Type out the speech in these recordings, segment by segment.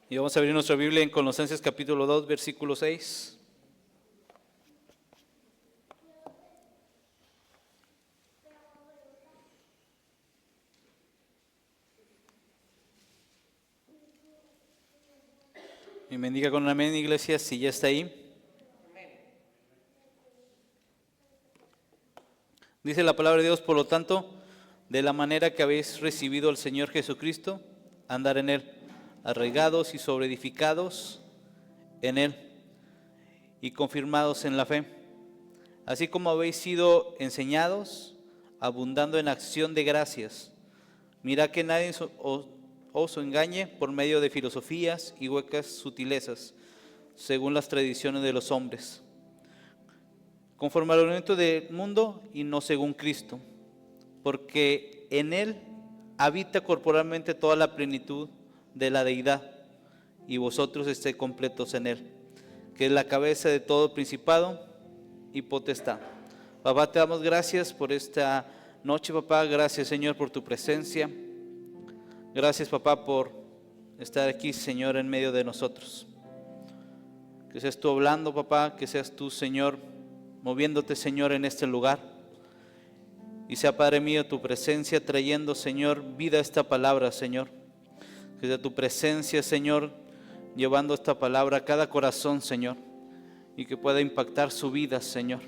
Y vamos a abrir nuestra Biblia en Colosenses capítulo 2, versículo 6. Y me bendiga con un amén, iglesia, si ya está ahí. Dice la palabra de Dios, por lo tanto, de la manera que habéis recibido al Señor Jesucristo, andar en Él, arraigados y sobreedificados en Él y confirmados en la fe, así como habéis sido enseñados, abundando en acción de gracias. Mirad que nadie os engañe por medio de filosofías y huecas sutilezas, según las tradiciones de los hombres, conforme al ordenamiento del mundo y no según Cristo, porque en Él habita corporalmente toda la plenitud de la deidad, y vosotros estéis completos en Él, que es la cabeza de todo principado y potestad. Papá, te damos gracias por esta noche, papá. Gracias, Señor, por tu presencia. Gracias, papá, por estar aquí, Señor, en medio de nosotros. Que seas tú hablando, papá, que seas tú, Señor, moviéndote, Señor, en este lugar. Y sea, Padre mío, tu presencia trayendo, Señor, vida a esta palabra, Señor. Que sea tu presencia, Señor, llevando esta palabra a cada corazón, Señor, y que pueda impactar su vida, Señor.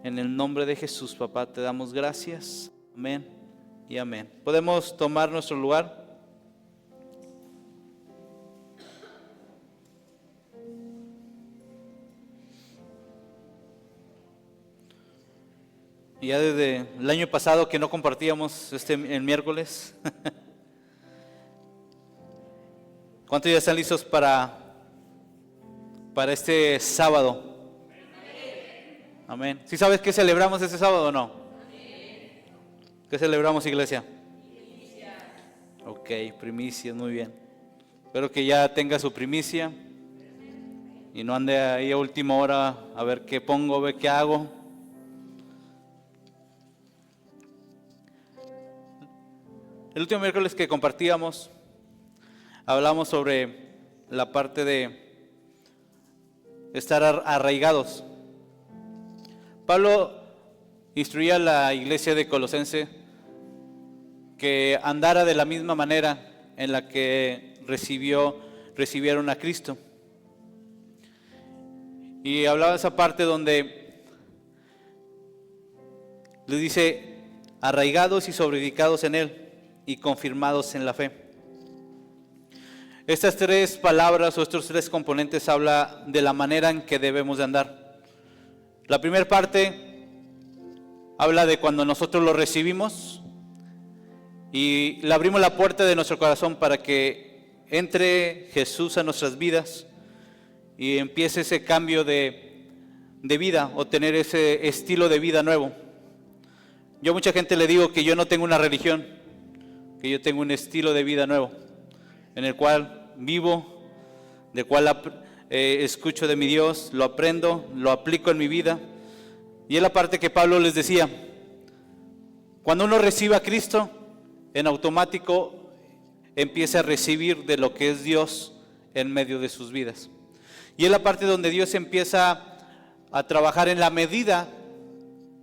En el nombre de Jesús, papá, te damos gracias. Amén y amén. ¿Podemos tomar nuestro lugar? Ya desde el año pasado que no compartíamos el miércoles. ¿Cuántos ya están listos para este sábado? Amén. ¿Sí sabes qué celebramos este sábado o no? ¿Qué celebramos, iglesia? Primicias. Ok, primicias, muy bien. Espero que ya tenga su primicia y no ande ahí a última hora a ver qué pongo, a ver qué hago. El último miércoles que compartíamos, hablamos sobre la parte de estar arraigados. Pablo instruía a la iglesia de Colosense que andara de la misma manera en la que recibieron a Cristo. Y hablaba de esa parte donde le dice, arraigados y sobreedificados en Él y confirmados en la fe. Estas tres palabras o estos tres componentes habla de la manera en que debemos de andar. La primera parte habla de cuando nosotros lo recibimos y le abrimos la puerta de nuestro corazón para que entre Jesús a nuestras vidas y empiece ese cambio de vida o tener ese estilo de vida nuevo. Yo a mucha gente le digo que yo no tengo una religión, que yo tengo un estilo de vida nuevo, en el cual vivo, del cual escucho de mi Dios, lo aprendo, lo aplico en mi vida. Y es la parte que Pablo les decía, cuando uno recibe a Cristo, en automático empieza a recibir de lo que es Dios en medio de sus vidas. Y es la parte donde Dios empieza a trabajar en la medida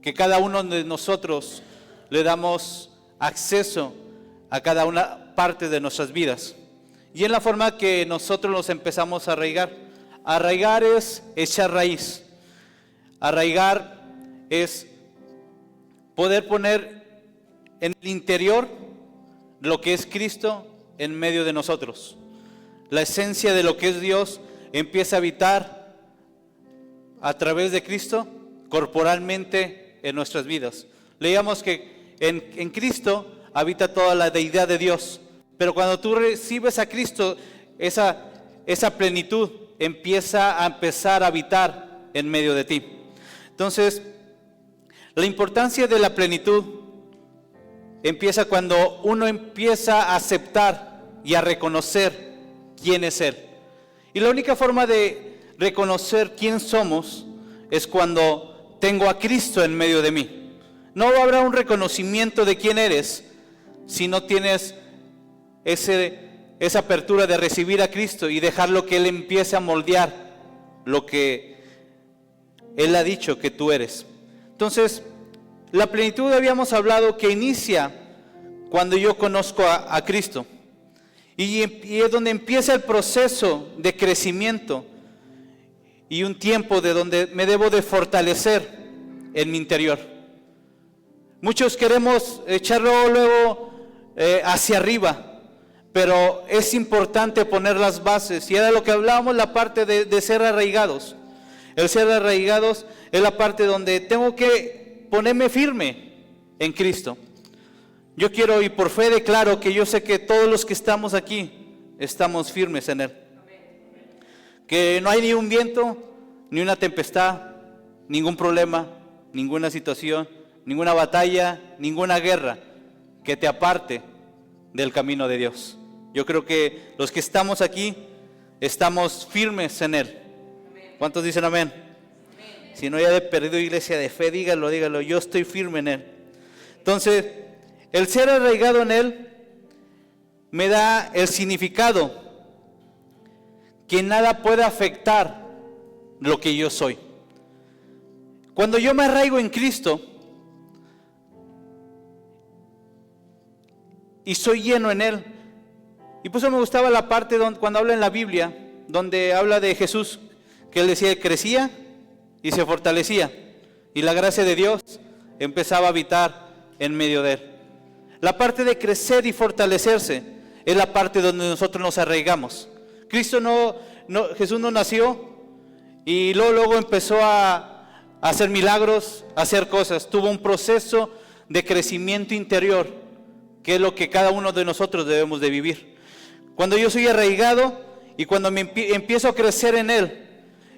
que cada uno de nosotros le damos acceso a cada una parte de nuestras vidas. Y en la forma que nosotros nos empezamos a arraigar. Arraigar es echar raíz. Arraigar es poder poner en el interior lo que es Cristo en medio de nosotros. La esencia de lo que es Dios empieza a habitar a través de Cristo corporalmente en nuestras vidas. Leíamos que en Cristo habita toda la deidad de Dios. Pero cuando tú recibes a Cristo, esa plenitud empieza a empezar a habitar en medio de ti. Entonces, la importancia de la plenitud empieza cuando uno empieza a aceptar y a reconocer quién es Él. Y la única forma de reconocer quién somos es cuando tengo a Cristo en medio de mí. No habrá un reconocimiento de quién eres si no tienes ese esa apertura de recibir a Cristo y dejarlo que Él empiece a moldear lo que Él ha dicho que tú eres. Entonces, la plenitud habíamos hablado que inicia cuando yo conozco a Cristo. Y es donde empieza el proceso de crecimiento y un tiempo de donde me debo de fortalecer en mi interior. Muchos queremos echarlo luego hacia arriba, pero es importante poner las bases. Y era lo que hablábamos, la parte de ser arraigados. El ser arraigados es la parte donde tengo que ponerme firme en Cristo. Yo quiero y por fe declaro que yo sé que todos los que estamos aquí estamos firmes en Él. Que no hay ni un viento, ni una tempestad, ningún problema, ninguna situación, ninguna batalla, ninguna guerra que te aparte del camino de Dios. Yo creo que los que estamos aquí estamos firmes en Él. ¿Cuántos dicen amén? Si no, ya he perdido iglesia de fe, dígalo, yo estoy firme en Él. Entonces, el ser arraigado en Él me da el significado que nada puede afectar lo que yo soy. Cuando yo me arraigo en Cristo y soy lleno en Él, y por eso me gustaba la parte cuando habla en la Biblia, donde habla de Jesús, que Él decía que crecía y se fortalecía, y la gracia de Dios empezaba a habitar en medio de Él. La parte de crecer y fortalecerse es la parte donde nosotros nos arraigamos. Jesús no nació y luego empezó a hacer milagros, a hacer cosas. Tuvo un proceso de crecimiento interior, que es lo que cada uno de nosotros debemos de vivir. Cuando yo soy arraigado y cuando empiezo a crecer en Él,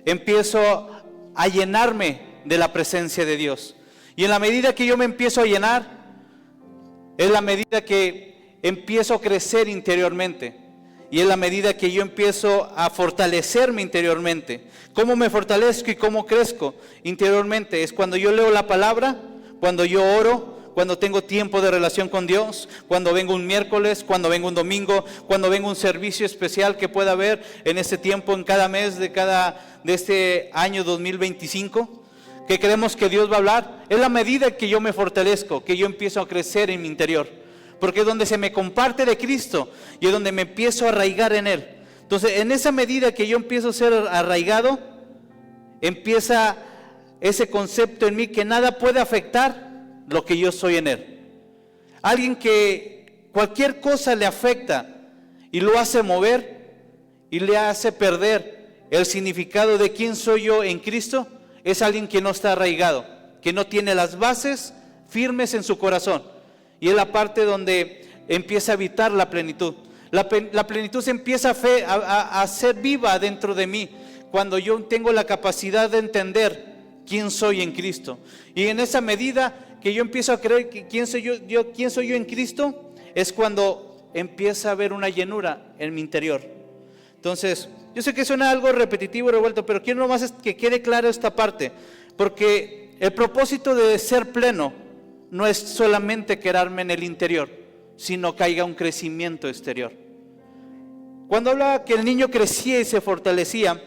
empiezo a llenarme de la presencia de Dios. Y en la medida que yo me empiezo a llenar, es la medida que empiezo a crecer interiormente. Y es la medida que yo empiezo a fortalecerme interiormente. ¿Cómo me fortalezco y cómo crezco interiormente? Es cuando yo leo la palabra, cuando yo oro, cuando tengo tiempo de relación con Dios, cuando vengo un miércoles, cuando vengo un domingo, cuando vengo un servicio especial que pueda haber en este tiempo, en cada mes de este año 2025. Que creemos que Dios va a hablar, es la medida que yo me fortalezco, que yo empiezo a crecer en mi interior, porque es donde se me comparte de Cristo y es donde me empiezo a arraigar en Él. Entonces, en esa medida que yo empiezo a ser arraigado, empieza ese concepto en mí que nada puede afectar lo que yo soy en Él. Alguien que cualquier cosa le afecta y lo hace mover y le hace perder el significado de quién soy yo en Cristo, es alguien que no está arraigado, que no tiene las bases firmes en su corazón. Y es la parte donde empieza a habitar la plenitud. La plenitud se empieza a ser viva dentro de mí, cuando yo tengo la capacidad de entender quién soy en Cristo. Y en esa medida que yo empiezo a creer que quién soy yo en Cristo, es cuando empieza a haber una llenura en mi interior. Entonces, yo sé que suena algo repetitivo y revuelto, pero quiero nomás que quede claro esta parte, porque el propósito de ser pleno no es solamente quedarme en el interior, sino que haya un crecimiento exterior. Cuando habla que el niño crecía y se fortalecía,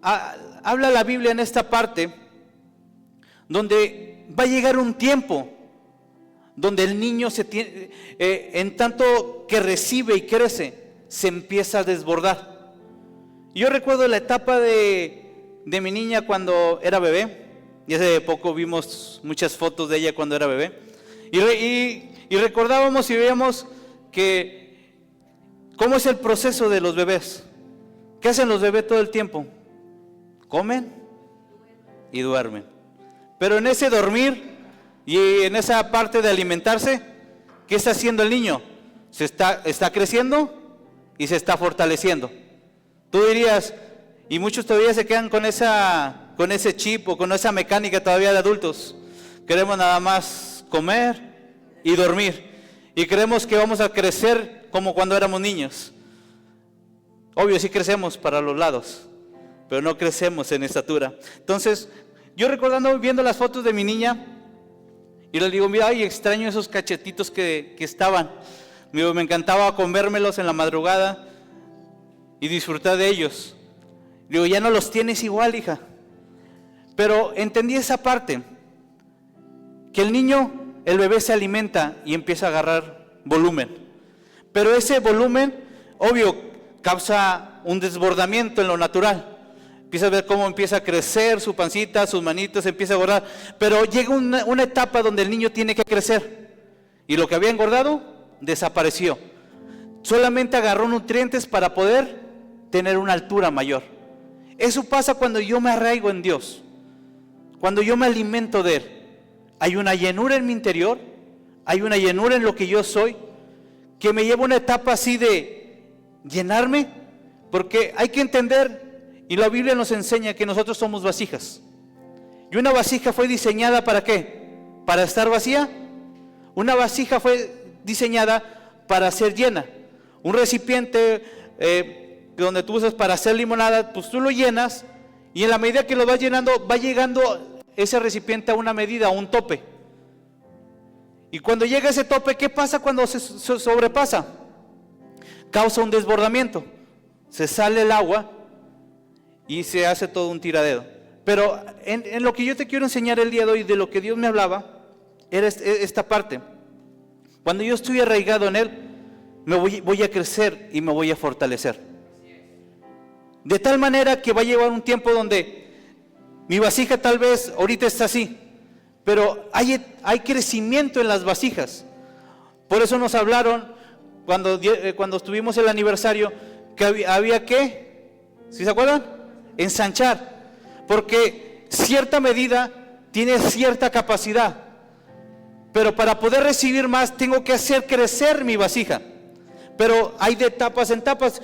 habla la Biblia en esta parte, donde va a llegar un tiempo donde el niño en tanto que recibe y crece, se empieza a desbordar. Yo recuerdo la etapa de mi niña cuando era bebé, y hace poco vimos muchas fotos de ella cuando era bebé, y recordábamos y veíamos que cómo es el proceso de los bebés. ¿Qué hacen los bebés todo el tiempo? Comen y duermen. Pero en ese dormir y en esa parte de alimentarse, ¿qué está haciendo el niño? Está creciendo y se está fortaleciendo. Tú dirías, y muchos todavía se quedan con ese chip o con esa mecánica todavía de adultos. Queremos nada más comer y dormir. Y creemos que vamos a crecer como cuando éramos niños. Obvio, sí crecemos para los lados, pero no crecemos en estatura. Entonces, yo recordando, viendo las fotos de mi niña, y le digo, mira, ay, extraño esos cachetitos que estaban. Digo, me encantaba comérmelos en la madrugada y disfrutar de ellos. Digo, ya no los tienes igual, hija. Pero entendí esa parte, que el niño, el bebé se alimenta y empieza a agarrar volumen. Pero ese volumen, obvio, causa un desbordamiento en lo natural. Empieza a ver cómo empieza a crecer su pancita, sus manitos, empieza a engordar. Pero llega una etapa donde el niño tiene que crecer. Y lo que había engordado, desapareció. Solamente agarró nutrientes para poder tener una altura mayor. Eso pasa cuando yo me arraigo en Dios. Cuando yo me alimento de Él. Hay una llenura en mi interior. Hay una llenura en lo que yo soy. Que me lleva a una etapa así de llenarme. Porque hay que entender... Y la Biblia nos enseña que nosotros somos vasijas. ¿Y una vasija fue diseñada para qué? ¿Para estar vacía? Una vasija fue diseñada para ser llena. Un recipiente donde tú usas para hacer limonada, pues tú lo llenas y en la medida que lo vas llenando, va llegando ese recipiente a una medida, a un tope. Y cuando llega ese tope, ¿qué pasa cuando se sobrepasa? Causa un desbordamiento. Se sale el agua y se hace todo un tiradero. Pero en lo que yo te quiero enseñar el día de hoy, de lo que Dios me hablaba, era esta parte. Cuando yo estoy arraigado en Él, voy a crecer y me voy a fortalecer. De tal manera que va a llevar un tiempo donde mi vasija tal vez ahorita está así, pero hay crecimiento en las vasijas. Por eso nos hablaron cuando estuvimos el aniversario que había que, ¿sí se acuerdan? Ensanchar, porque cierta medida tiene cierta capacidad, pero para poder recibir más tengo que hacer crecer mi vasija. Pero hay de etapas en etapas.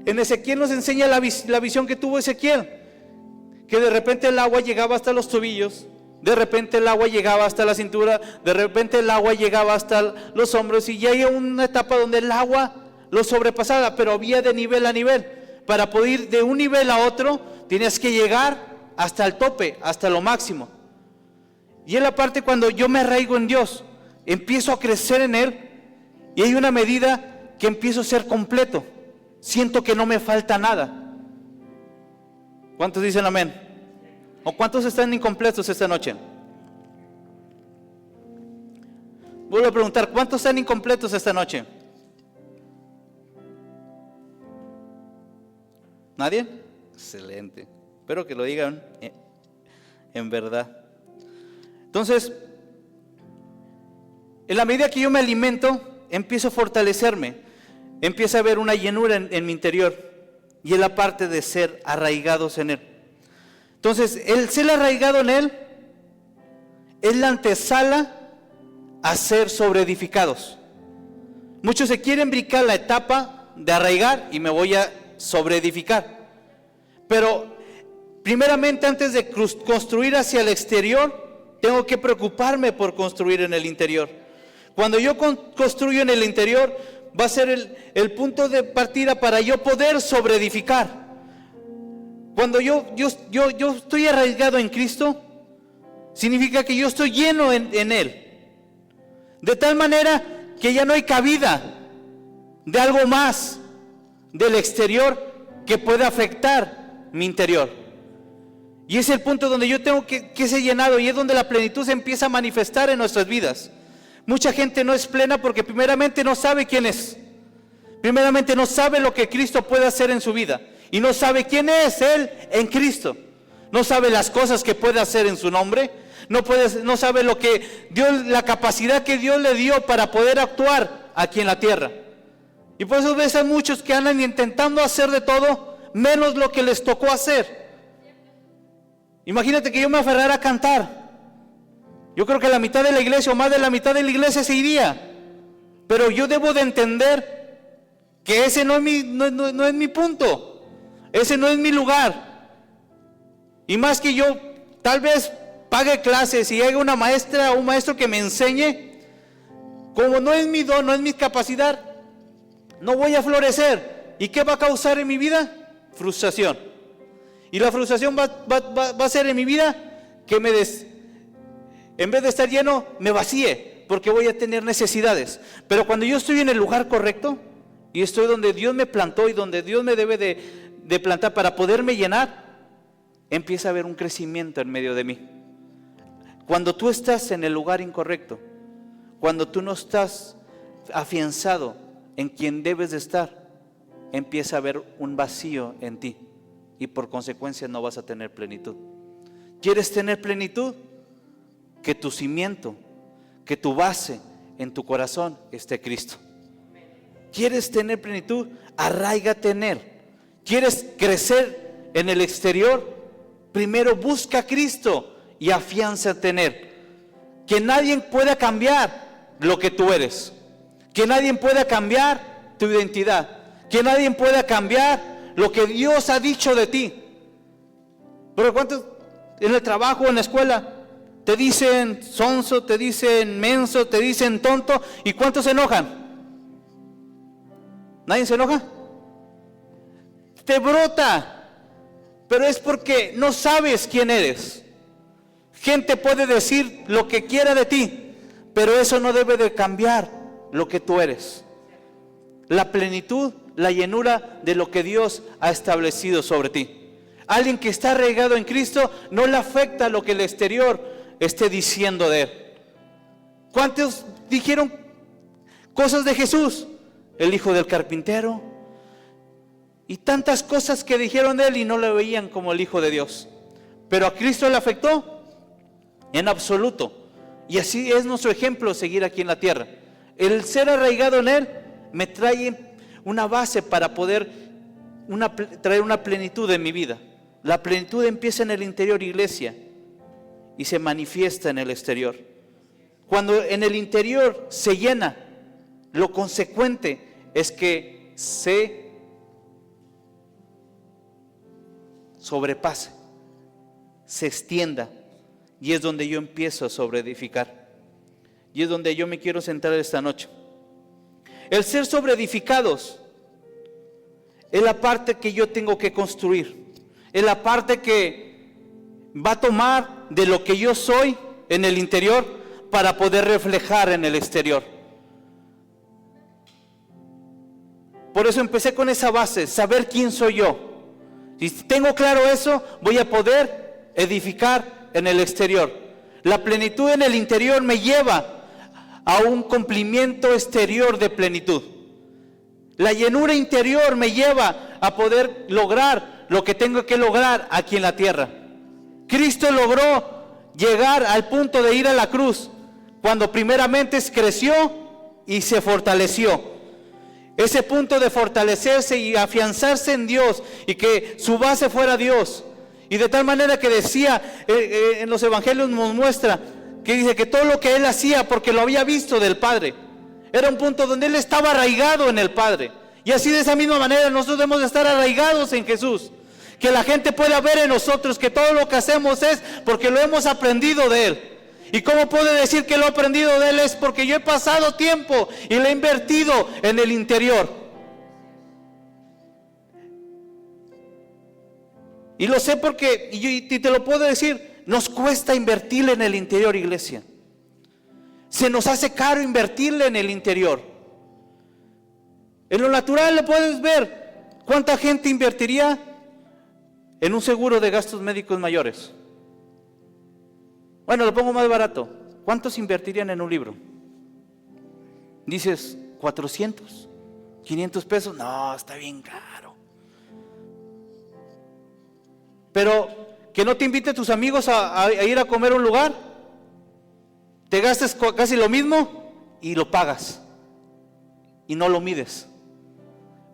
En Ezequiel nos enseña la visión que tuvo Ezequiel, que de repente el agua llegaba hasta los tobillos, de repente el agua llegaba hasta la cintura, de repente el agua llegaba hasta los hombros, y ya hay una etapa donde el agua lo sobrepasaba, pero había de nivel a nivel. Para poder ir de un nivel a otro, tienes que llegar hasta el tope, hasta lo máximo. Y en la parte cuando yo me arraigo en Dios, empiezo a crecer en Él, y hay una medida que empiezo a ser completo. Siento que no me falta nada. ¿Cuántos dicen amén? ¿O cuántos están incompletos esta noche? Vuelvo a preguntar, ¿cuántos están incompletos esta noche? ¿Nadie? Excelente. Espero que lo digan en verdad. Entonces, en la medida que yo me alimento, empiezo a fortalecerme. Empieza a haber una llenura en mi interior. Y es la parte de ser arraigados en Él. Entonces, el ser arraigado en Él es la antesala a ser sobreedificados. Muchos se quieren brincar la etapa de arraigar y me voy a sobreedificar. Pero primeramente, antes de construir hacia el exterior, tengo que preocuparme por construir en el interior. Cuando yo construyo en el interior, va a ser el punto de partida para yo poder sobreedificar. Cuando yo estoy arraigado en Cristo, significa que yo estoy lleno en Él. De tal manera que ya no hay cabida de algo más del exterior que pueda afectar mi interior. Y es el punto donde yo tengo que ser llenado, y es donde la plenitud se empieza a manifestar en nuestras vidas. Mucha gente no es plena porque primeramente no sabe quién es. Primeramente no sabe lo que Cristo puede hacer en su vida. Y no sabe quién es Él en Cristo. No sabe las cosas que puede hacer en su nombre. No sabe lo que Dios, la capacidad que Dios le dio para poder actuar aquí en la tierra. Y por eso ves a muchos que andan intentando hacer de todo, menos lo que les tocó hacer. Imagínate que yo me aferrara a cantar. Yo creo que la mitad de la iglesia o más de la mitad de la iglesia se iría. Pero yo debo de entender que ese no es mi punto. Ese no es mi lugar. Y más que yo tal vez pague clases y haga una maestra o un maestro que me enseñe, como no es mi don, no es mi capacidad, no voy a florecer. ¿Y qué va a causar en mi vida? Frustración. Y la frustración va a ser en mi vida que en vez de estar lleno, me vacíe. porque voy a tener necesidades. Pero cuando yo estoy en el lugar correcto y estoy donde Dios me plantó y donde Dios me debe de plantar para poderme llenar, empieza a haber un crecimiento en medio de mí. Cuando tú estás en el lugar incorrecto, cuando tú no estás afianzado en quien debes de estar, empieza a haber un vacío en ti y por consecuencia no vas a tener plenitud. ¿Quieres tener plenitud? Que tu cimiento, que tu base en tu corazón esté Cristo. ¿Quieres tener plenitud? Arráigate en Él. ¿Quieres crecer en el exterior? Primero busca a Cristo y afiánzate en Él. Que nadie pueda cambiar lo que tú eres. Que nadie pueda cambiar tu identidad. Que nadie pueda cambiar lo que Dios ha dicho de ti. Pero ¿cuántos en el trabajo, en la escuela, te dicen sonso, te dicen menso, te dicen tonto? ¿Y cuántos se enojan? ¿Nadie se enoja? Te brota, pero es porque no sabes quién eres. Gente puede decir lo que quiera de ti, pero eso no debe de cambiar lo que tú eres. La plenitud, la llenura de lo que Dios ha establecido sobre ti. Alguien que está arraigado en Cristo no le afecta lo que el exterior esté diciendo de Él. ¿Cuántos dijeron cosas de Jesús? El hijo del carpintero. Y tantas cosas que dijeron de Él y no le veían como el Hijo de Dios. Pero a Cristo le afectó en absoluto. Y así es nuestro ejemplo seguir aquí en la tierra. El ser arraigado en Él me trae una base para poder traer una plenitud en mi vida. La plenitud empieza en el interior, iglesia, y se manifiesta en el exterior. Cuando en el interior se llena, lo consecuente es que se sobrepase, se extienda, y es donde yo empiezo a sobreedificar. Y es donde yo me quiero centrar esta noche. El ser sobreedificados es la parte que yo tengo que construir. Es la parte que va a tomar de lo que yo soy en el interior para poder reflejar en el exterior. Por eso empecé con esa base, saber quién soy yo. Si tengo claro eso, voy a poder edificar en el exterior. La plenitud en el interior me lleva a un cumplimiento exterior de plenitud. La llenura interior me lleva a poder lograr lo que tengo que lograr aquí en la tierra. Cristo logró llegar al punto de ir a la cruz cuando primeramente creció y se fortaleció. Ese punto de fortalecerse y afianzarse en Dios y que su base fuera Dios. Y de tal manera que decía, en los evangelios nos muestra, que dice que todo lo que Él hacía porque lo había visto del Padre. Era un punto donde Él estaba arraigado en el Padre. Y así de esa misma manera nosotros debemos de estar arraigados en Jesús. Que la gente pueda ver en nosotros que todo lo que hacemos es porque lo hemos aprendido de Él. ¿Y cómo puede decir que lo he aprendido de Él? Es porque yo he pasado tiempo y le he invertido en el interior. Y lo sé porque, y te lo puedo decir, nos cuesta invertirle en el interior, iglesia. Se nos hace caro invertirle en el interior. En lo natural lo puedes ver. ¿Cuánta gente invertiría en un seguro de gastos médicos mayores? Bueno, lo pongo más barato. ¿Cuántos invertirían en un libro? Dices, 400, 500 pesos. No, está bien caro. Pero que no te inviten tus amigos a ir a comer a un lugar. Te gastes casi lo mismo y lo pagas. Y no lo mides.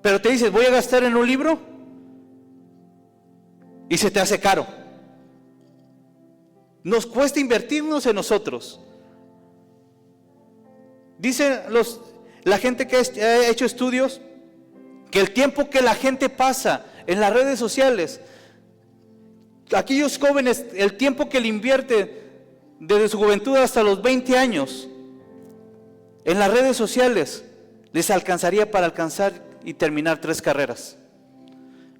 Pero te dices, voy a gastar en un libro. Y se te hace caro. Nos cuesta invertirnos en nosotros. Dicen la gente que ha hecho estudios que el tiempo que la gente pasa en las redes sociales, aquellos jóvenes, el tiempo que le invierte desde su juventud hasta los 20 años en las redes sociales, les alcanzaría para alcanzar y terminar 3 carreras.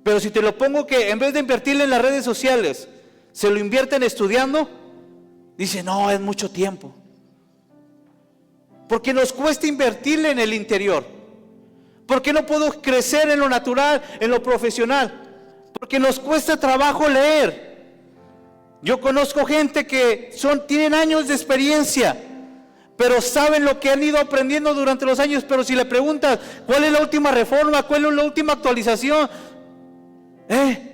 Pero si te lo pongo que en vez de invertirle en las redes sociales, se lo invierten estudiando, dice, no, es mucho tiempo. Porque nos cuesta invertirle en el interior. Porque no puedo crecer en lo natural, en lo profesional. Porque nos cuesta trabajo leer. Yo conozco gente que tienen años de experiencia, pero saben lo que han ido aprendiendo durante los años. Pero si le preguntas cuál es la última reforma, cuál es la última actualización,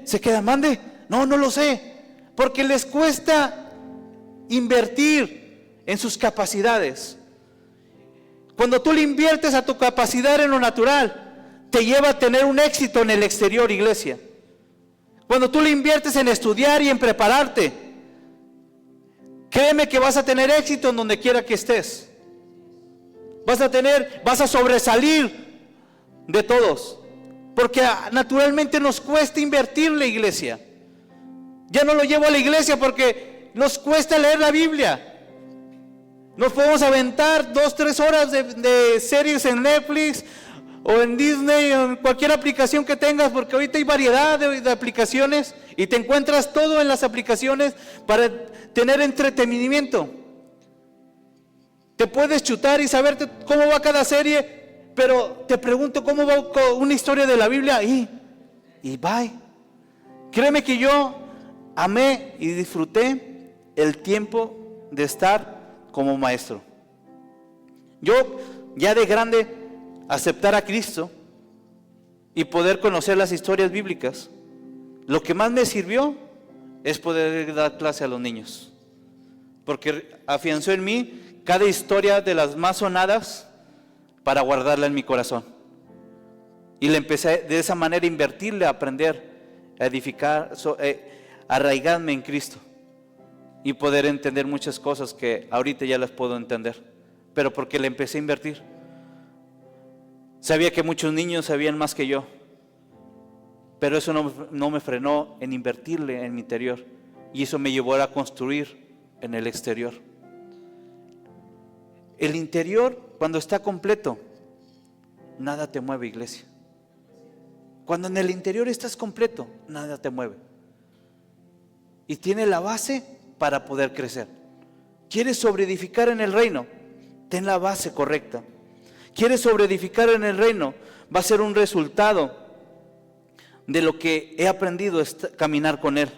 se queda, mande, no lo sé. Porque les cuesta invertir en sus capacidades. Cuando tú le inviertes a tu capacidad en lo natural, te lleva a tener un éxito en el exterior, iglesia. Cuando tú le inviertes en estudiar y en prepararte, créeme que vas a tener éxito en donde quiera que estés. Vas a sobresalir de todos. Porque naturalmente nos cuesta invertirle, iglesia. Ya no lo llevo a la iglesia porque nos cuesta leer la Biblia. Nos podemos aventar 2-3 horas de series en Netflix o en Disney o en cualquier aplicación que tengas, porque ahorita hay variedad de aplicaciones y te encuentras todo en las aplicaciones para tener entretenimiento. Te puedes chutar y saberte cómo va cada serie, pero te pregunto cómo va una historia de la Biblia y bye. Créeme que yo amé y disfruté el tiempo de estar como maestro. Yo ya de grande aceptar a Cristo y poder conocer las historias bíblicas, lo que más me sirvió es poder dar clase a los niños, porque afianzó en mí cada historia de las más sonadas para guardarla en mi corazón, y le empecé de esa manera a invertirle, a aprender, a edificar, arraigarme en Cristo y poder entender muchas cosas que ahorita ya las puedo entender, pero porque le empecé a invertir. Sabía que muchos niños sabían más que yo, pero eso no me frenó en invertirle en mi interior, y eso me llevó a construir en el exterior. El interior, cuando está completo, nada te mueve, iglesia. Cuando en el interior estás completo, nada te mueve. Y tiene la base para poder crecer. ¿Quieres sobreedificar en el reino? Ten la base correcta. ¿Quieres sobreedificar en el reino? Va a ser un resultado de lo que he aprendido a caminar con Él.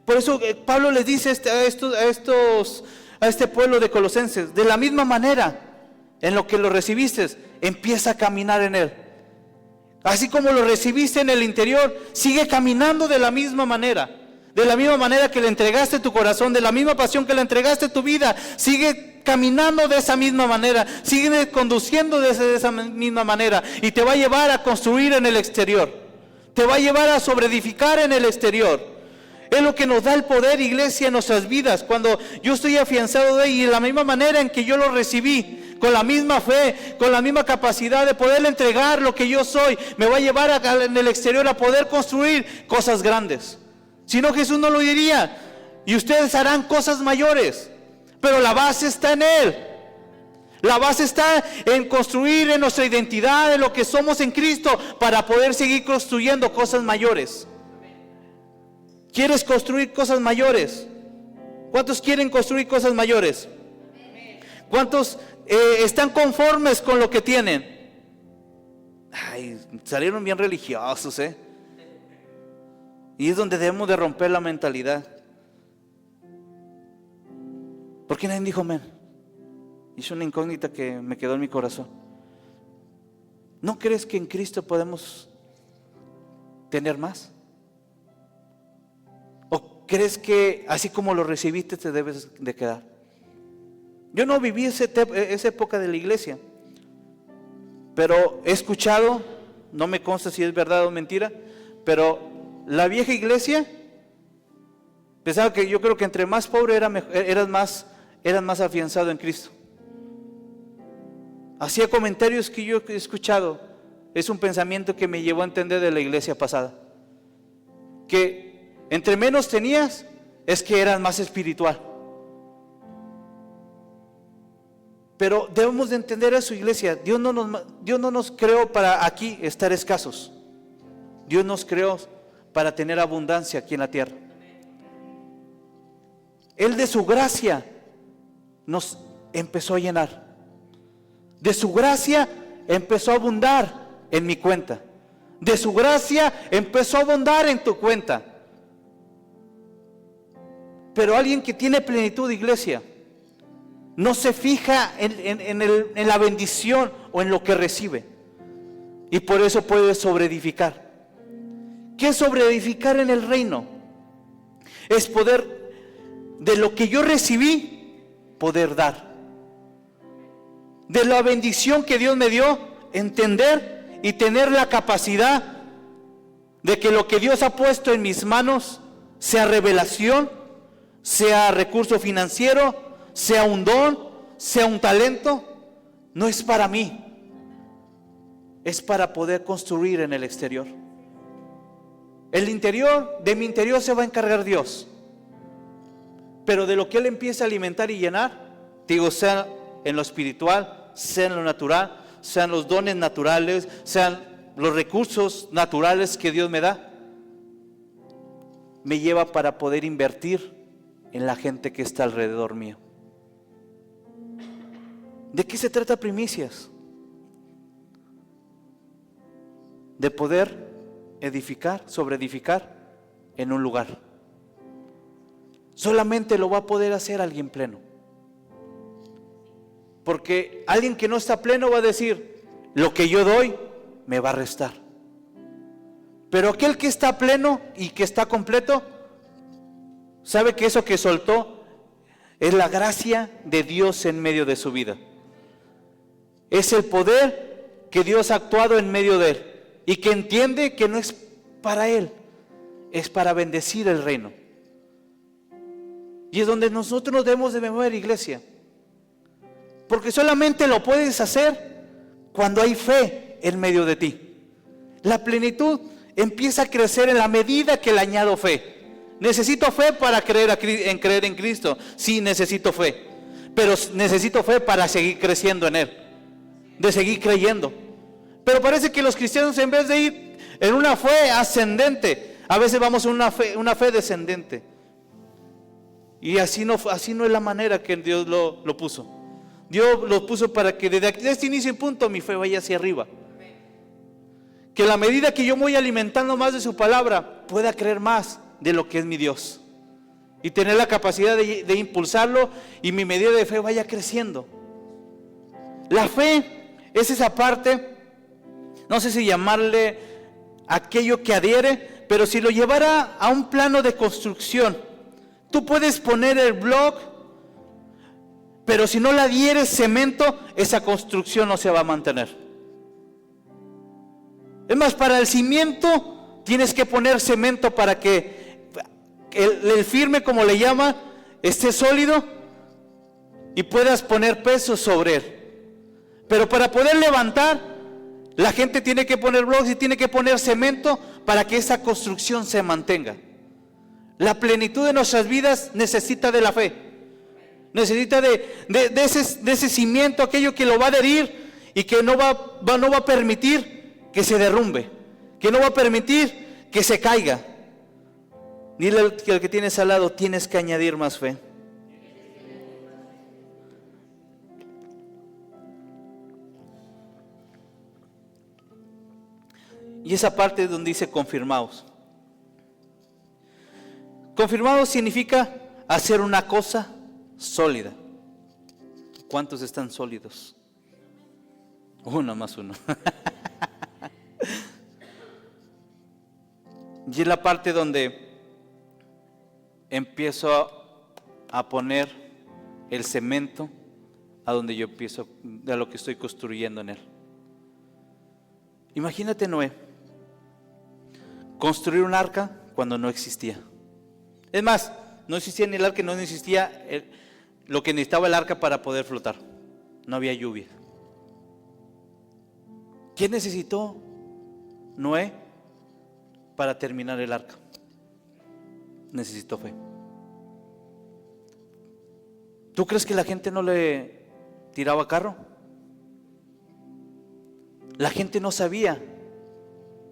Por eso Pablo les dice a este pueblo de Colosenses: de la misma manera en lo que lo recibiste, empieza a caminar en Él. Así como lo recibiste en el interior, sigue caminando de la misma manera. De la misma manera que le entregaste tu corazón, de la misma pasión que le entregaste tu vida, sigue caminando de esa misma manera, sigue conduciendo de esa misma manera, y te va a llevar a construir en el exterior, te va a llevar a sobreedificar en el exterior. Es lo que nos da el poder, iglesia, en nuestras vidas. Cuando yo estoy afianzado de Él, y de la misma manera en que yo lo recibí, con la misma fe, con la misma capacidad de poderle entregar lo que yo soy, me va a llevar en el exterior a poder construir cosas grandes. Si no, Jesús no lo diría: y ustedes harán cosas mayores. Pero la base está en Él. La base está en construir en nuestra identidad, en lo que somos en Cristo, para poder seguir construyendo cosas mayores. ¿Quieres construir cosas mayores? ¿Cuántos quieren construir cosas mayores? ¿Cuántos están conformes con lo que tienen? Ay, salieron bien religiosos, Y es donde debemos de romper la mentalidad. ¿Por qué nadie dijo amén? Es una incógnita que me quedó en mi corazón. ¿No crees que en Cristo podemos tener más? ¿O crees que así como lo recibiste te debes de quedar? Yo no viví esa época de la iglesia, pero he escuchado, no me consta si es verdad o mentira, pero la vieja iglesia pensaba que, yo creo que entre más pobre eras más afianzado en Cristo. Hacía comentarios que yo he escuchado. Es un pensamiento que me llevó a entender de la iglesia pasada, que entre menos tenías es que eras más espiritual. Pero debemos de entender eso, iglesia. Dios no nos creó para aquí estar escasos. Dios nos creó para tener abundancia aquí en la tierra. Él de su gracia nos empezó a llenar. De su gracia empezó a abundar en mi cuenta. De su gracia empezó a abundar en tu cuenta. Pero alguien que tiene plenitud, iglesia, no se fija en la bendición o en lo que recibe. Y por eso puede sobreedificar. ¿Qué es sobreedificar en el reino? Es poder, de lo que yo recibí, poder dar. De la bendición que Dios me dio, entender y tener la capacidad de que lo que Dios ha puesto en mis manos, sea revelación, sea recurso financiero, sea un don, sea un talento, no es para mí, es para poder construir en el exterior. El interior, de mi interior se va a encargar Dios, pero de lo que Él empieza a alimentar y llenar, digo, sea en lo espiritual, sea en lo natural, sean los dones naturales, sean los recursos naturales que Dios me da, me lleva para poder invertir en la gente que está alrededor mío. ¿De qué se trata primicias? De poder edificar, sobreedificar en un lugar. Solamente lo va a poder hacer alguien pleno. Porque alguien que no está pleno va a decir, lo que yo doy me va a restar. Pero aquel que está pleno y que está completo, sabe que eso que soltó es la gracia de Dios en medio de su vida. Es el poder que Dios ha actuado en medio de él. Y que entiende que no es para él, es para bendecir el reino. Y es donde nosotros nos debemos de mover, iglesia. Porque solamente lo puedes hacer cuando hay fe en medio de ti. La plenitud empieza a crecer en la medida que le añado fe. Necesito fe para creer en Cristo. Sí, necesito fe. Pero necesito fe para seguir creciendo en Él. De seguir creyendo. Pero parece que los cristianos, en vez de ir en una fe ascendente, a veces vamos en una fe descendente. Y así no es la manera que Dios lo puso. Dios lo puso para que desde este inicio y punto mi fe vaya hacia arriba. Que a la medida que yo me voy alimentando más de su palabra, pueda creer más de lo que es mi Dios. Y tener la capacidad de impulsarlo y mi medida de fe vaya creciendo. La fe es esa parte, no sé si llamarle aquello que adhiere, pero si lo llevara a un plano de construcción, tú puedes poner el bloque, pero si no le adhieres cemento, esa construcción no se va a mantener. Es más, para el cimiento tienes que poner cemento para que el firme, como le llama, esté sólido y puedas poner peso sobre él. Pero para poder levantar, la gente tiene que poner bloques y tiene que poner cemento para que esa construcción se mantenga. La plenitud de nuestras vidas necesita de la fe. Necesita de ese cimiento, aquello que lo va a adherir y que no va a permitir que se derrumbe, que no va a permitir que se caiga. Dile al que tienes al lado, tienes que añadir más fe. Y esa parte donde dice confirmados. Confirmados significa hacer una cosa sólida. ¿Cuántos están sólidos? Uno más uno. Y es la parte donde empiezo a poner el cemento a donde yo empiezo, a lo que estoy construyendo en él. Imagínate Noé, construir un arca cuando no existía. Es más, no existía ni el arca, no existía lo que necesitaba el arca para poder flotar. No había lluvia. ¿Qué necesitó Noé para terminar el arca? Necesitó fe. ¿Tú crees que la gente no le tiraba carro? La gente no sabía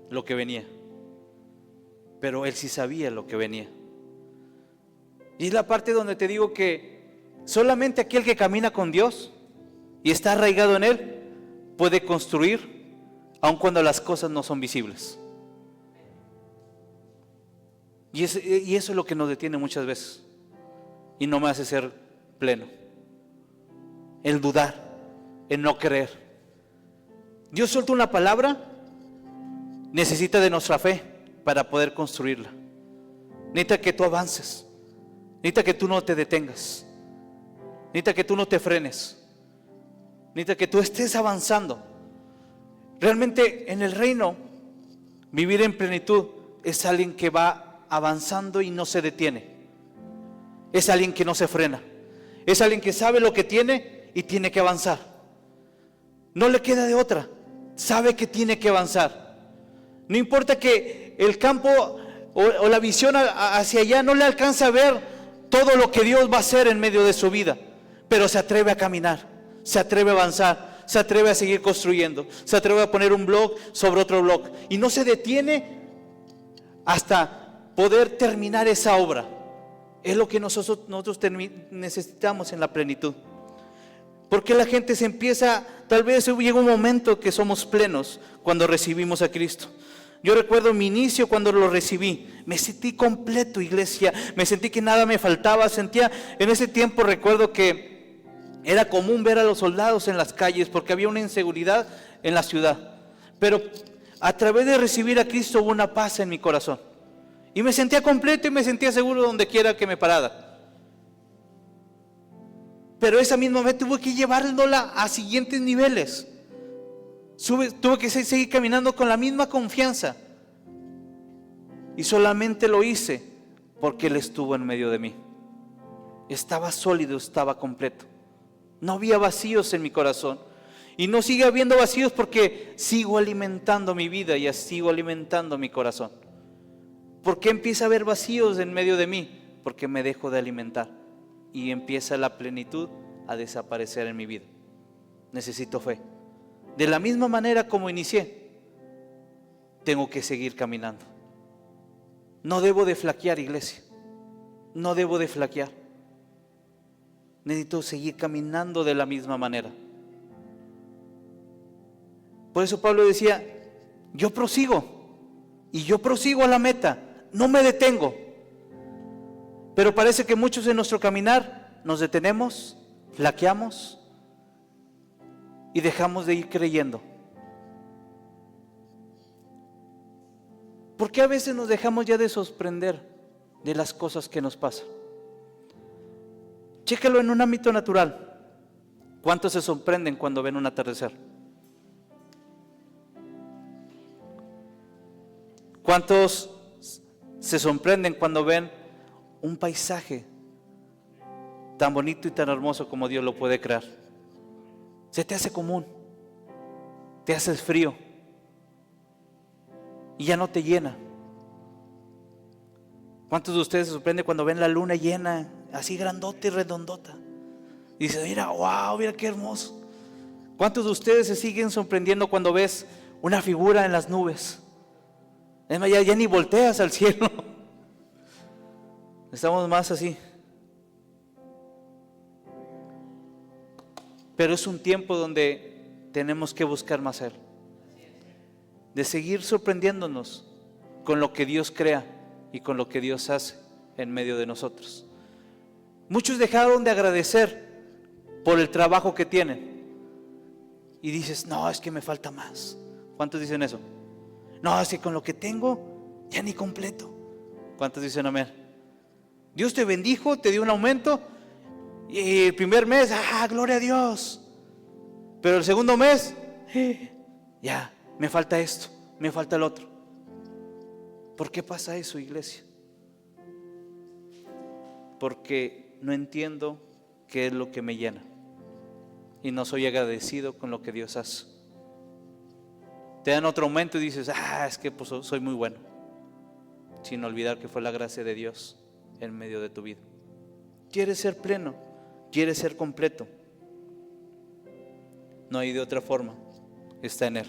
lo que venía, pero él sí sabía lo que venía. Y es la parte donde te digo que solamente aquel que camina con Dios y está arraigado en Él puede construir aun cuando las cosas no son visibles. Y eso es lo que nos detiene muchas veces y no me hace ser pleno. El dudar, el no creer. Dios suelta una palabra, necesita de nuestra fe para poder construirla. Necesita que tú avances, necesita que tú no te detengas, necesita que tú no te frenes, necesita que tú estés avanzando. Realmente en el reino, vivir en plenitud es alguien que va avanzando y no se detiene. Es alguien que no se frena. Es alguien que sabe lo que tiene y tiene que avanzar. No le queda de otra. Sabe que tiene que avanzar. No importa que el campo o la visión hacia allá no le alcance a ver todo lo que Dios va a hacer en medio de su vida, pero se atreve a caminar, se atreve a avanzar, se atreve a seguir construyendo, se atreve a poner un bloque sobre otro bloque y no se detiene hasta poder terminar esa obra. Es lo que nosotros necesitamos en la plenitud. Porque la gente se empieza, tal vez llega un momento que somos plenos cuando recibimos a Cristo. Yo recuerdo mi inicio cuando lo recibí, me sentí completo, iglesia, me sentí que nada me faltaba, en ese tiempo recuerdo que era común ver a los soldados en las calles porque había una inseguridad en la ciudad, pero a través de recibir a Cristo hubo una paz en mi corazón y me sentía completo y me sentía seguro donde quiera que me parara. Pero esa misma vez tuve que llevárnosla a siguientes niveles. Tuve que seguir caminando con la misma confianza. Y solamente lo hice porque Él estuvo en medio de mí. Estaba sólido, estaba completo. No había vacíos en mi corazón. Y no sigue habiendo vacíos porque sigo alimentando mi vida y sigo alimentando mi corazón. ¿Por qué empieza a haber vacíos en medio de mí? Porque me dejo de alimentar. Y empieza la plenitud a desaparecer en mi vida. Necesito fe. De la misma manera como inicié, tengo que seguir caminando. No debo de flaquear, iglesia. No debo de flaquear. Necesito seguir caminando de la misma manera. Por eso Pablo decía, yo prosigo y yo prosigo a la meta, no me detengo. Pero parece que muchos en nuestro caminar nos detenemos, flaqueamos y dejamos de ir creyendo. ¿Por qué a veces nos dejamos ya de sorprender de las cosas que nos pasan? Chécalo en un ámbito natural. ¿Cuántos se sorprenden cuando ven un atardecer? ¿Cuántos se sorprenden cuando ven un paisaje tan bonito y tan hermoso como Dios lo puede crear? Se te hace común, te haces frío y ya no te llena. ¿Cuántos de ustedes se sorprenden cuando ven la luna llena, así grandota y redondota? Y dicen, mira, wow, mira qué hermoso. ¿Cuántos de ustedes se siguen sorprendiendo cuando ves una figura en las nubes? Es más, ya ni volteas al cielo. Estamos más así. Pero es un tiempo donde tenemos que buscar más a Él. De seguir sorprendiéndonos con lo que Dios crea y con lo que Dios hace en medio de nosotros. Muchos dejaron de agradecer por el trabajo que tienen. Y dices, no, es que me falta más. ¿Cuántos dicen eso? No, es que con lo que tengo ya ni completo. ¿Cuántos dicen amén? Dios te bendijo, te dio un aumento y el primer mes, gloria a Dios. Pero el segundo mes, ya, me falta esto, me falta el otro. ¿Por qué pasa eso, iglesia? Porque no entiendo qué es lo que me llena y no soy agradecido con lo que Dios hace. Te dan otro aumento y dices, es que pues, soy muy bueno, sin olvidar que fue la gracia de Dios en medio de tu vida. ¿Quieres ser pleno? ¿Quieres ser completo? No hay de otra forma, está en Él,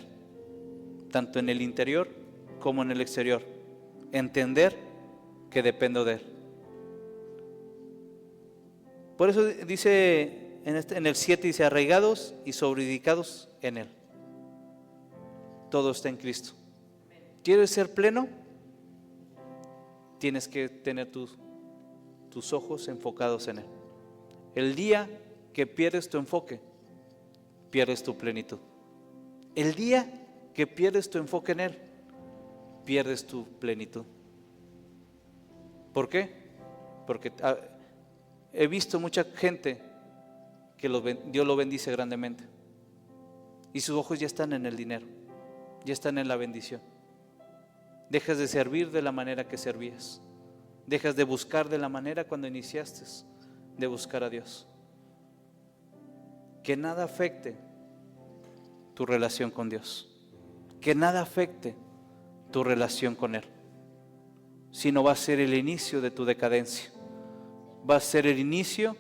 tanto en el interior como en el exterior. Entender que dependo de Él. Por eso dice en el 7, dice, arraigados y sobreedificados en Él. todo está en Cristo. ¿Quieres ser pleno? Tienes que tener tus ojos enfocados en Él. El día que pierdes tu enfoque, pierdes tu plenitud. El día que pierdes tu enfoque en Él, pierdes tu plenitud. ¿Por qué? Porque he visto mucha gente que Dios lo bendice grandemente y sus ojos ya están en el dinero, ya están en la bendición. Dejas de servir de la manera que servías, dejas de buscar de la manera cuando iniciaste de buscar a Dios. Que nada afecte tu relación con Dios, que nada afecte tu relación con Él, sino va a ser el inicio de tu decadencia, va a ser el inicio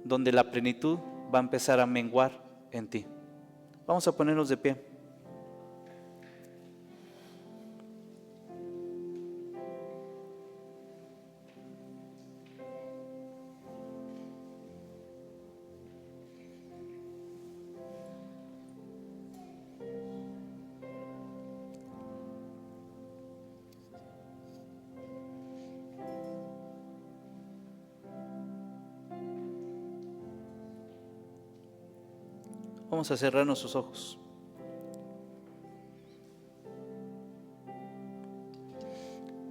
donde la plenitud va a empezar a menguar en ti. Vamos a ponernos de pie. Vamos a cerrar nuestros ojos.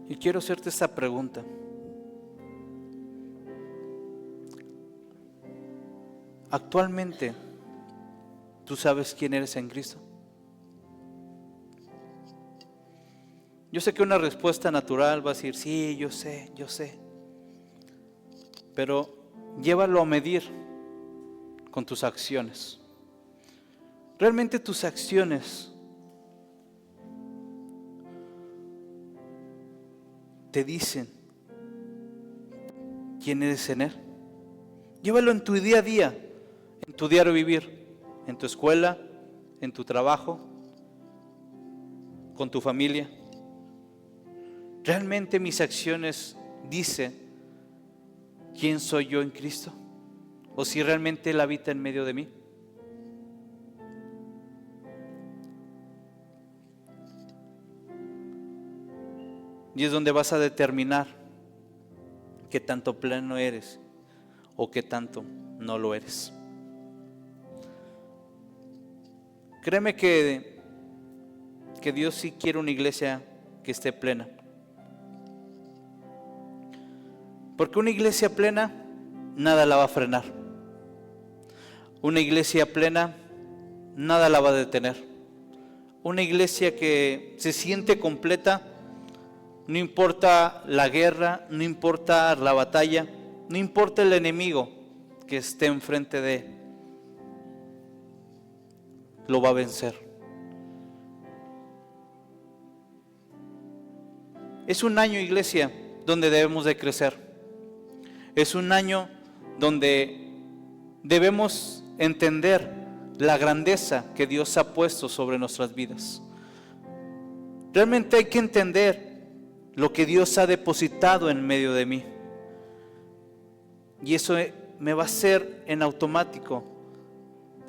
Y quiero hacerte esta pregunta. Actualmente, ¿tú sabes quién eres en Cristo? Yo sé que una respuesta natural va a decir, sí, yo sé. Pero llévalo a medir con tus acciones. Realmente tus acciones te dicen quién eres en Él. Llévalo en tu día a día, en tu diario vivir, en tu escuela, en tu trabajo, con tu familia. ¿Realmente mis acciones dicen quién soy yo en Cristo? ¿O si realmente Él habita en medio de mí? Y es donde vas a determinar qué tanto pleno eres o qué tanto no lo eres. Créeme que Dios sí quiere una iglesia que esté plena. Porque una iglesia plena, nada la va a frenar. Una iglesia plena, nada la va a detener. Una iglesia que se siente completa, no importa la guerra, no importa la batalla, no importa el enemigo que esté enfrente de él, lo va a vencer. Es un año, iglesia, donde debemos de crecer. Es un año donde debemos entender la grandeza que Dios ha puesto sobre nuestras vidas. Realmente hay que entender lo que Dios ha depositado en medio de mí. Y eso me va a hacer en automático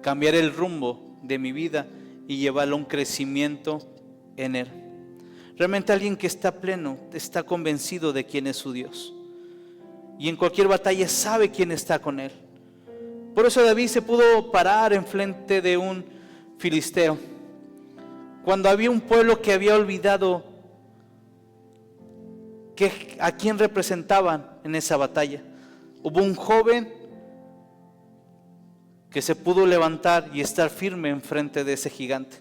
cambiar el rumbo de mi vida y llevarlo a un crecimiento en Él. Realmente alguien que está pleno está convencido de quién es su Dios. Y en cualquier batalla sabe quién está con Él. Por eso David se pudo parar enfrente de un filisteo. Cuando había un pueblo que había olvidado a quién representaban en esa batalla. Hubo un joven que se pudo levantar y estar firme enfrente de ese gigante.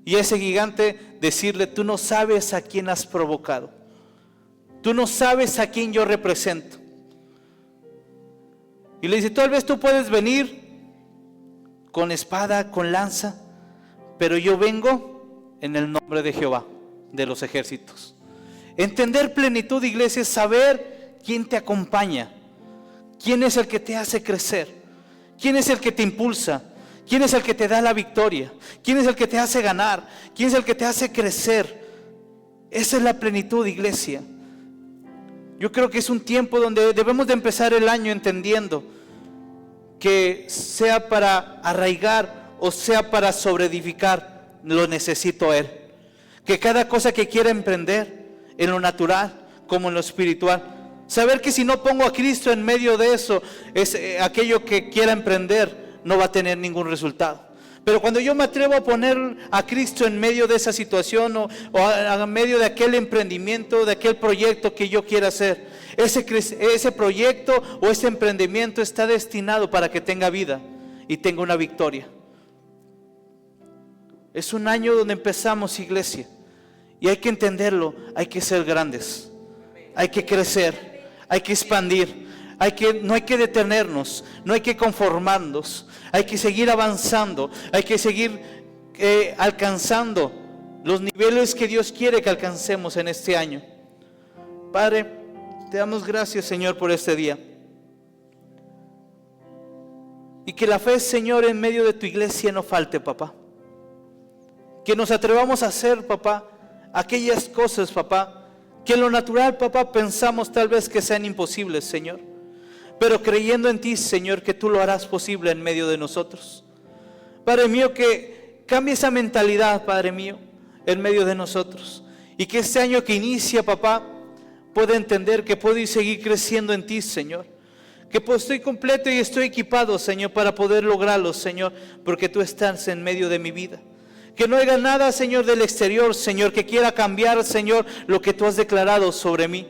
Y ese gigante decirle, tú no sabes a quién has provocado. Tú no sabes a quién yo represento. Y le dice, tal vez tú puedes venir con espada, con lanza, pero yo vengo en el nombre de Jehová, de los ejércitos. Entender plenitud, iglesia, es saber quién te acompaña, quién es el que te hace crecer, quién es el que te impulsa, quién es el que te da la victoria, quién es el que te hace ganar, quién es el que te hace crecer. Esa es la plenitud, iglesia. Yo creo que es un tiempo donde debemos de empezar el año entendiendo que sea para arraigar o sea para sobreedificar, lo necesito a Él. Que cada cosa que quiera emprender, en lo natural como en lo espiritual, saber que si no pongo a Cristo en medio de eso, aquello que quiera emprender no va a tener ningún resultado. Pero cuando yo me atrevo a poner a Cristo en medio de esa situación o en medio de aquel emprendimiento, de aquel proyecto que yo quiera hacer, ese proyecto o ese emprendimiento está destinado para que tenga vida y tenga una victoria. Es un año donde empezamos, iglesia, y hay que entenderlo, hay que ser grandes, hay que crecer, hay que expandir. No hay que detenernos, no hay que conformarnos, hay que seguir avanzando, hay que seguir alcanzando los niveles que Dios quiere que alcancemos en este año. Padre, te damos gracias, Señor, por este día. Y que la fe, Señor, en medio de tu iglesia no falte, papá. Que nos atrevamos a hacer, papá, aquellas cosas, papá, que en lo natural, papá, pensamos tal vez que sean imposibles, Señor. Pero creyendo en ti, Señor, que tú lo harás posible en medio de nosotros. Padre mío, que cambie esa mentalidad, Padre mío, en medio de nosotros. Y que este año que inicia, papá, pueda entender que puedo seguir creciendo en ti, Señor. Que pues estoy completo y estoy equipado, Señor, para poder lograrlo, Señor, porque tú estás en medio de mi vida. Que no haya nada, Señor, del exterior, Señor, que quiera cambiar, Señor, lo que tú has declarado sobre mí.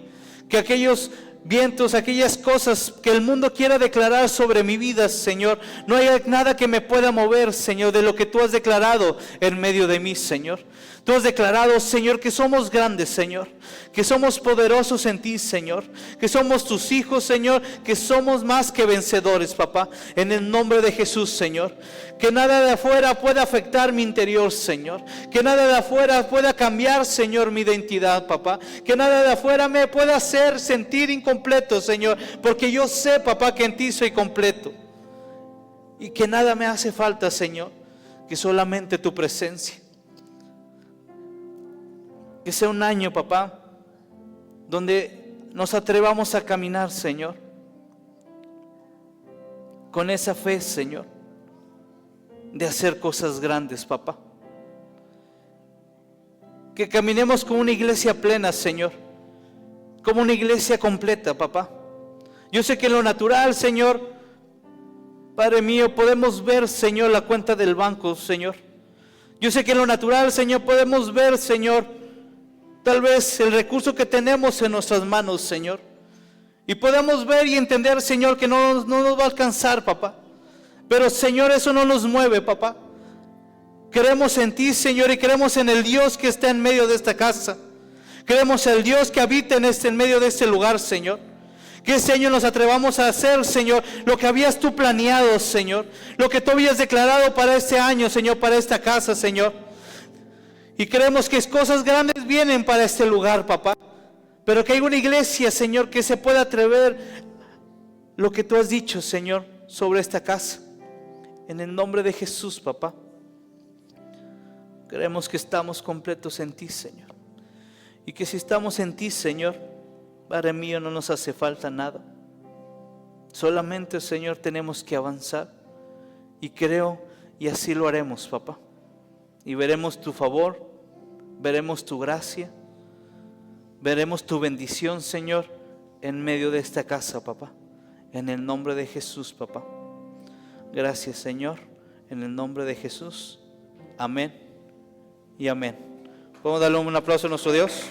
Que aquellos vientos, aquellas cosas que el mundo quiera declarar sobre mi vida, Señor, no haya nada que me pueda mover, Señor, de lo que tú has declarado en medio de mí, Señor. Tú has declarado, Señor, que somos grandes, Señor, que somos poderosos en ti, Señor, que somos tus hijos, Señor, que somos más que vencedores, papá, en el nombre de Jesús, Señor. Que nada de afuera pueda afectar mi interior, Señor. Que nada de afuera pueda cambiar, Señor, mi identidad, papá. Que nada de afuera me pueda hacer sentir incompleto, Señor, porque yo sé, papá, que en ti soy completo. Y que nada me hace falta, Señor, que solamente tu presencia. Que sea un año, papá, donde nos atrevamos a caminar, Señor, con esa fe, Señor, de hacer cosas grandes, papá. Que caminemos como una iglesia plena, Señor, como una iglesia completa, papá. Yo sé que en lo natural, Señor, Padre mío, podemos ver, Señor, la cuenta del banco, Señor. Yo sé que en lo natural, Señor, podemos ver, Señor, tal vez el recurso que tenemos en nuestras manos, Señor. Y podemos ver y entender, Señor, que no nos va a alcanzar, papá. Pero, Señor, eso no nos mueve, papá. Creemos en ti, Señor, y creemos en el Dios que está en medio de esta casa. Creemos en el Dios que habita en medio de este lugar, Señor. Que este año nos atrevamos a hacer, Señor, lo que habías tú planeado, Señor. Lo que tú habías declarado para este año, Señor, para esta casa, Señor. Y creemos que cosas grandes vienen para este lugar, papá. Pero que hay una iglesia, Señor, que se pueda atrever lo que tú has dicho, Señor, sobre esta casa. En el nombre de Jesús, papá. Creemos que estamos completos en ti, Señor. Y que si estamos en ti, Señor, Padre mío, no nos hace falta nada. Solamente, Señor, tenemos que avanzar. Y creo, y así lo haremos, papá. Y veremos tu favor, veremos tu gracia, veremos tu bendición, Señor, en medio de esta casa, papá. En el nombre de Jesús, papá. Gracias, Señor, en el nombre de Jesús. Amén y amén. ¿Podemos darle un aplauso a nuestro Dios?